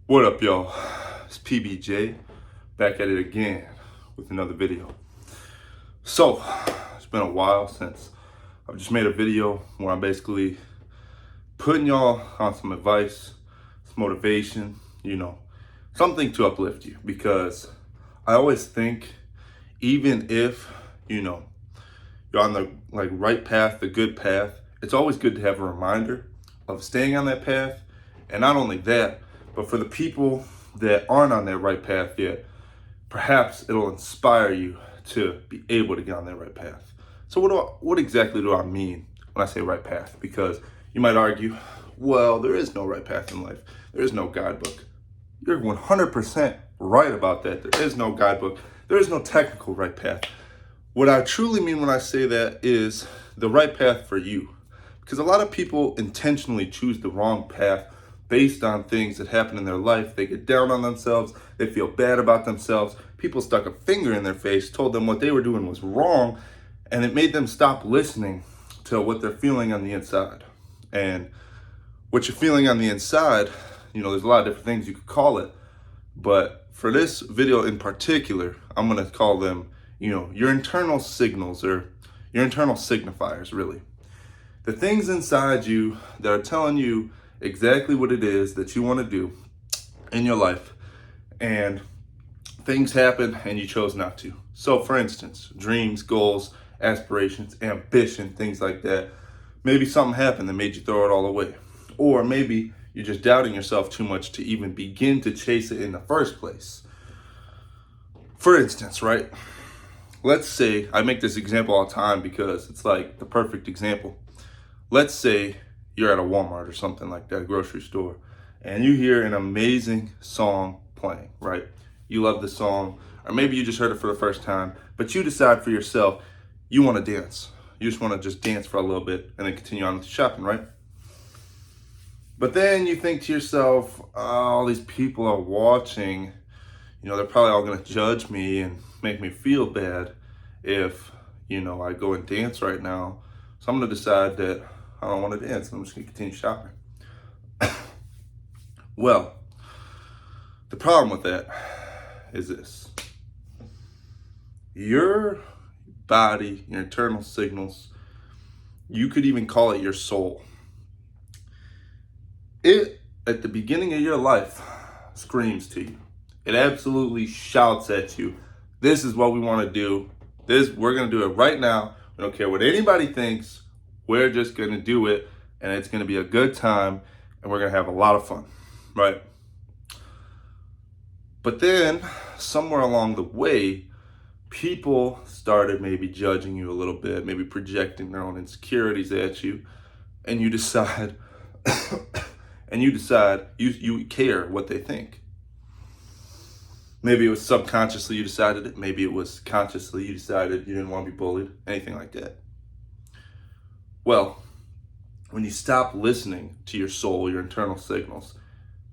What up, y'all? It's PBJ back at it again with another video. So, it's been a while since I've just made a video where I'm basically putting y'all on some advice, some motivation, something to uplift you, because I always think even if, you're on the right path, the good path, it's always good to have a reminder of staying on that path. And not only that, but for the people that aren't on that right path yet, perhaps it'll inspire you to be able to get on that right path. So what exactly do I mean when I say right path? Because you might argue, well, there is no right path in life. There is no guidebook. You're 100% right about that. There is no guidebook. There is no technical right path. What I truly mean when I say that is the right path for you. Because a lot of people intentionally choose the wrong path based on things that happen in their life. They get down on themselves. They feel bad about themselves. People stuck a finger in their face, told them what they were doing was wrong, and it made them stop listening to what they're feeling on the inside. And what you're feeling on the inside, there's a lot of different things you could call it. But for this video in particular, I'm going to call them, your internal signals, or your internal signifiers, really. The things inside you that are telling you exactly what it is that you want to do in your life, and things happen and you chose not to. So for instance, dreams, goals, aspirations, ambition, things like that. Maybe something happened that made you throw it all away. Or maybe you're just doubting yourself too much to even begin to chase it in the first place. For instance, right? Let's say, I make this example all the time because it's like the perfect example. Let's say you're at a Walmart or something like that, grocery store, and you hear an amazing song playing, right? You love the song, or maybe you just heard it for the first time, but you decide for yourself, you want to dance. You just want to just dance for a little bit and then continue on with the shopping, right? But then you think to yourself, oh, all these people are watching, they're probably all going to judge me and make me feel bad if, I go and dance right now. So I'm going to decide that I don't want to dance. I'm just going to continue shopping. Well, the problem with that is this. Your body, your internal signals, you could even call it your soul. It, at the beginning of your life, screams to you. It absolutely shouts at you. This is what we want to do. We're going to do it right now. We don't care what anybody thinks. We're just going to do it, and it's going to be a good time, and we're going to have a lot of fun, right? But then, somewhere along the way, people started maybe judging you a little bit, maybe projecting their own insecurities at you, and you decide, you care what they think. Maybe it was subconsciously you decided it. Maybe it was consciously you decided you didn't want to be bullied, anything like that. Well, when you stop listening to your soul, your internal signals,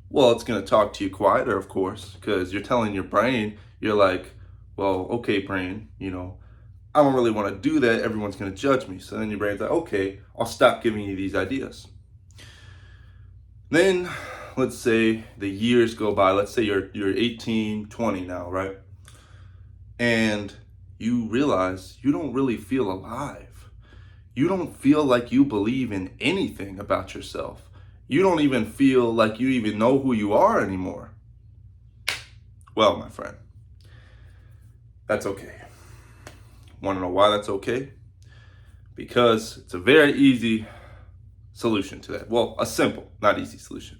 well, it's going to talk to you quieter, of course, because you're telling your brain, you're like, well, okay, brain, I don't really want to do that. Everyone's going to judge me. So then your brain's like, okay, I'll stop giving you these ideas. Then let's say the years go by. Let's say you're 18, 20 now, right? And you realize you don't really feel alive. You don't feel like you believe in anything about yourself. You don't even feel like you even know who you are anymore. Well, my friend, that's okay. Want to know why that's okay? Because it's a very easy solution to that. Well, a simple, not easy solution.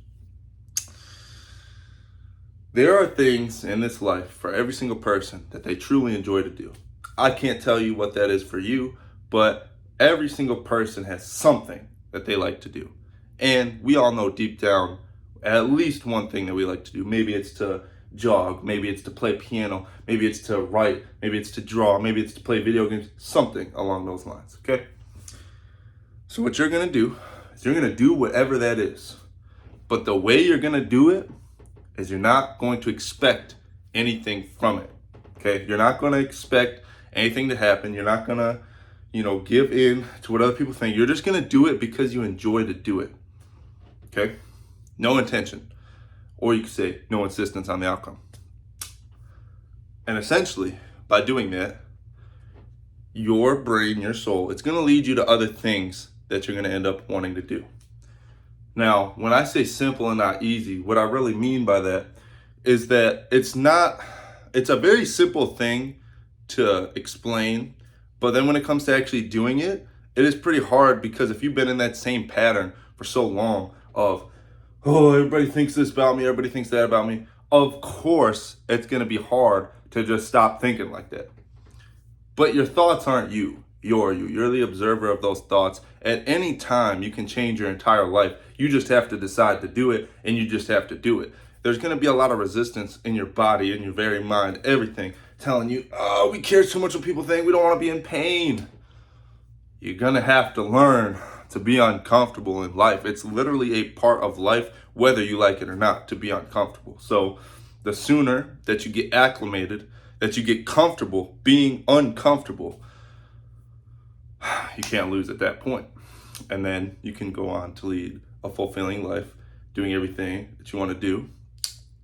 There are things in this life for every single person that they truly enjoy to do. I can't tell you what that is for you, but every single person has something that they like to do. And we all know deep down at least one thing that we like to do. Maybe it's to jog, maybe it's to play piano, maybe it's to write, maybe it's to draw, maybe it's to play video games, something along those lines, okay? So what you're gonna do is you're gonna do whatever that is. But the way you're gonna do it is you're not going to expect anything from it, okay? You're not gonna expect anything to happen. You're not gonna, give in to what other people think. You're just gonna do it because you enjoy to do it, okay? No intention. Or you could say no insistence on the outcome. And essentially, by doing that, your brain, your soul, it's going to lead you to other things that you're going to end up wanting to do. Now, when I say simple and not easy, what I really mean by that is that it's a very simple thing to explain, but then when it comes to actually doing it, it is pretty hard, because if you've been in that same pattern for so long of, oh, everybody thinks this about me, everybody thinks that about me, of course, it's going to be hard to just stop thinking like that. But your thoughts aren't you. You're you. You're the observer of those thoughts. At any time, you can change your entire life. You just have to decide to do it, and you just have to do it. There's going to be a lot of resistance in your body, in your very mind, everything, telling you, oh, we care too much what people think. We don't want to be in pain. You're going to have to learn to be uncomfortable in life. It's literally a part of life, whether you like it or not, to be uncomfortable. So the sooner that you get acclimated, that you get comfortable being uncomfortable, you can't lose at that point. And then you can go on to lead a fulfilling life, doing everything that you want to do.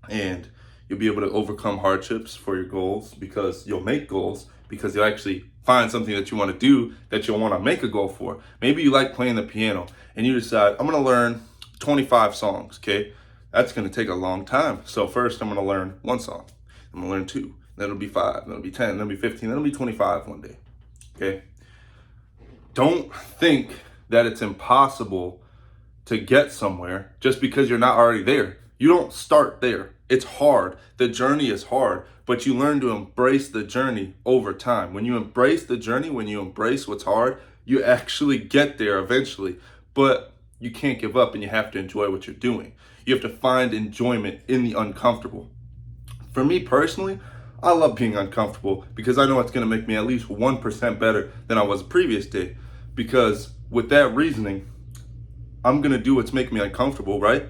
And you'll be able to overcome hardships for your goals, because you'll make goals, because you'll actually find something that you want to do that you'll want to make a goal for. Maybe you like playing the piano and you decide, I'm going to learn 25 songs, okay? That's going to take a long time. So first I'm going to learn one song. I'm going to learn two. Then it'll be 5. Then it'll be 10. Then it'll be 15. Then it'll be 25 one day, okay? Don't think that it's impossible to get somewhere just because you're not already there. You don't start there. It's hard. The journey is hard, but you learn to embrace the journey over time. When you embrace the journey, when you embrace what's hard, you actually get there eventually. But you can't give up, and you have to enjoy what you're doing. You have to find enjoyment in the uncomfortable. For me personally, I love being uncomfortable, because I know it's going to make me at least 1% better than I was the previous day. Because with that reasoning, I'm going to do what's making me uncomfortable, right?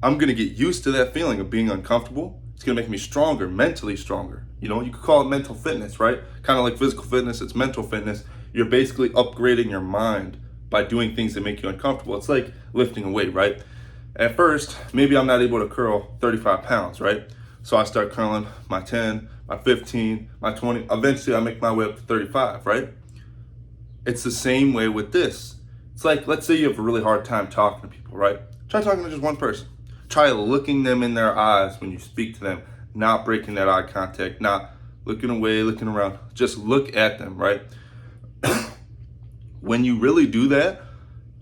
I'm going to get used to that feeling of being uncomfortable. It's going to make me stronger, mentally stronger. You know, you could call it mental fitness, right? Kind of like physical fitness, it's mental fitness. You're basically upgrading your mind by doing things that make you uncomfortable. It's like lifting a weight, right? At first, maybe I'm not able to curl 35 pounds, right? So I start curling my 10, my 15, my 20. Eventually, I make my way up to 35, right? It's the same way with this. It's like, let's say you have a really hard time talking to people, right? Try talking to just one person. Try looking them in their eyes when you speak to them, not breaking that eye contact, not looking away, looking around. Just look at them, right? When you really do that,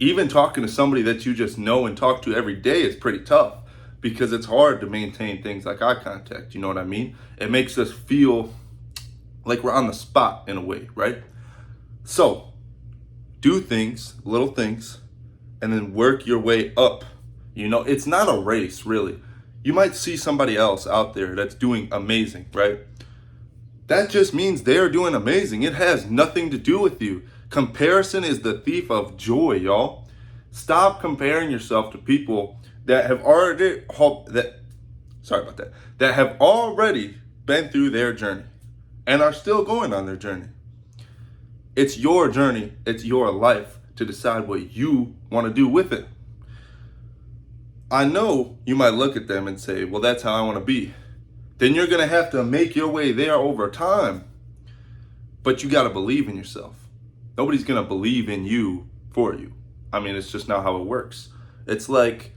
even talking to somebody that you just know and talk to every day is pretty tough, because it's hard to maintain things like eye contact. You know what I mean? It makes us feel like we're on the spot in a way, right? So do things, little things, and then work your way up. You know, it's not a race, really. You might see somebody else out there that's doing amazing, right? That just means they're doing amazing. It has nothing to do with you. Comparison is the thief of joy, y'all. Stop comparing yourself to people that have already that have already been through their journey and are still going on their journey. It's your journey, it's your life to decide what you want to do with it. I know you might look at them and say, well, that's how I want to be. Then you're going to have to make your way there over time. But you got to believe in yourself. Nobody's going to believe in you for you. I mean, it's just not how it works. It's like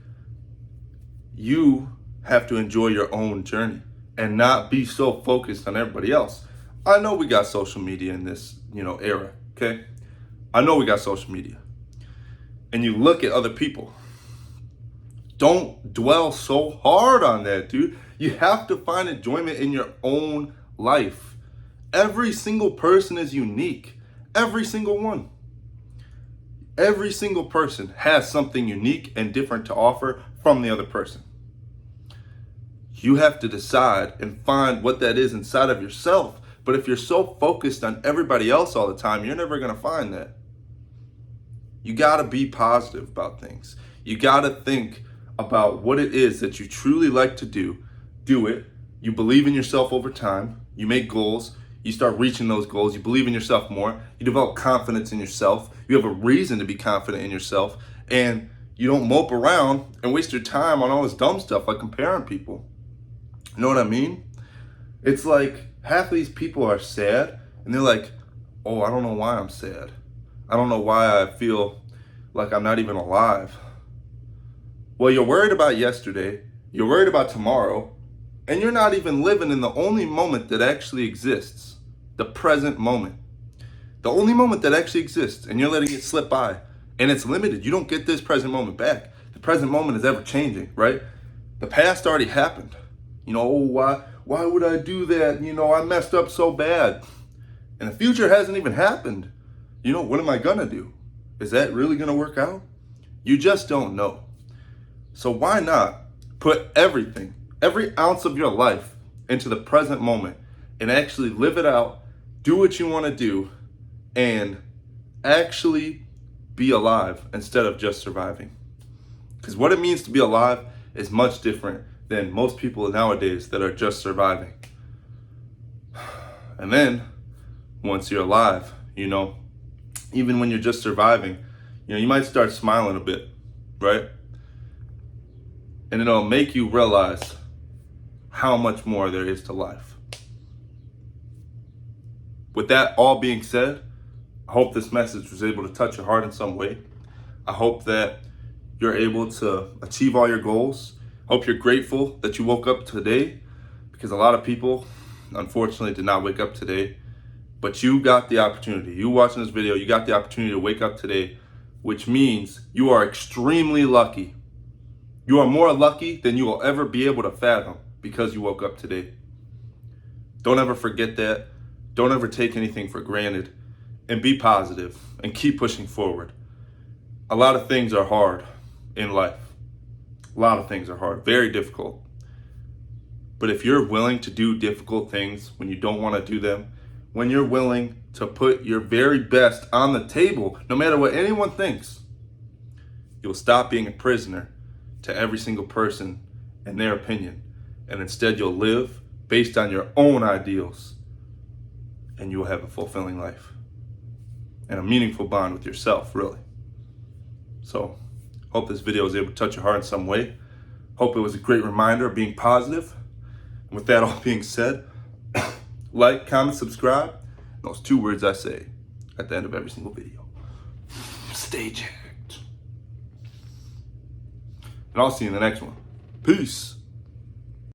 you have to enjoy your own journey and not be so focused on everybody else. I know we got social media in this, era, okay? I know we got social media. And you look at other people. Don't dwell so hard on that, dude. You have to find enjoyment in your own life. Every single person is unique. Every single one. Every single person has something unique and different to offer from the other person. You have to decide and find what that is inside of yourself. But if you're so focused on everybody else all the time, you're never going to find that. You got to be positive about things. You got to think about what it is that you truly like to do. Do it. You believe in yourself over time. You make goals. You start reaching those goals. You believe in yourself more. You develop confidence in yourself. You have a reason to be confident in yourself. And you don't mope around and waste your time on all this dumb stuff like comparing people. You know what I mean? It's like half of these people are sad and they're like, oh, I don't know why I'm sad. I don't know why I feel like I'm not even alive. Well, you're worried about yesterday, you're worried about tomorrow, and you're not even living in the only moment that actually exists, the present moment. The only moment that actually exists, and you're letting it slip by, and it's limited. You don't get this present moment back. The present moment is ever changing, right? The past already happened. You know, oh, why would I do that? You know, I messed up so bad. And the future hasn't even happened. You know, what am I gonna do? Is that really gonna work out? You just don't know. So why not put everything, every ounce of your life into the present moment and actually live it out, do what you wanna do, and actually be alive instead of just surviving. Because what it means to be alive is much different than most people nowadays that are just surviving. And then once you're alive, you know, even when you're just surviving, you know, you might start smiling a bit, right? And it'll make you realize how much more there is to life. With that all being said, I hope this message was able to touch your heart in some way. I hope that you're able to achieve all your goals. I hope you're grateful that you woke up today, because a lot of people, unfortunately, did not wake up today. But you got the opportunity. You watching this video, you got the opportunity to wake up today, which means you are extremely lucky. You are more lucky than you will ever be able to fathom because you woke up today. Don't ever forget that. Don't ever take anything for granted. And be positive and keep pushing forward. A lot of things are hard in life. A lot of things are hard, very difficult. But if you're willing to do difficult things when you don't want to do them, when you're willing to put your very best on the table, no matter what anyone thinks, you'll stop being a prisoner to every single person and their opinion. And instead you'll live based on your own ideals, and you'll have a fulfilling life and a meaningful bond with yourself, really. So, hope this video was able to touch your heart in some way. Hope it was a great reminder of being positive. And with that all being said, like, comment, subscribe. Those 2 words I say at the end of every single video. Stay jacked. And I'll see you in the next one. Peace.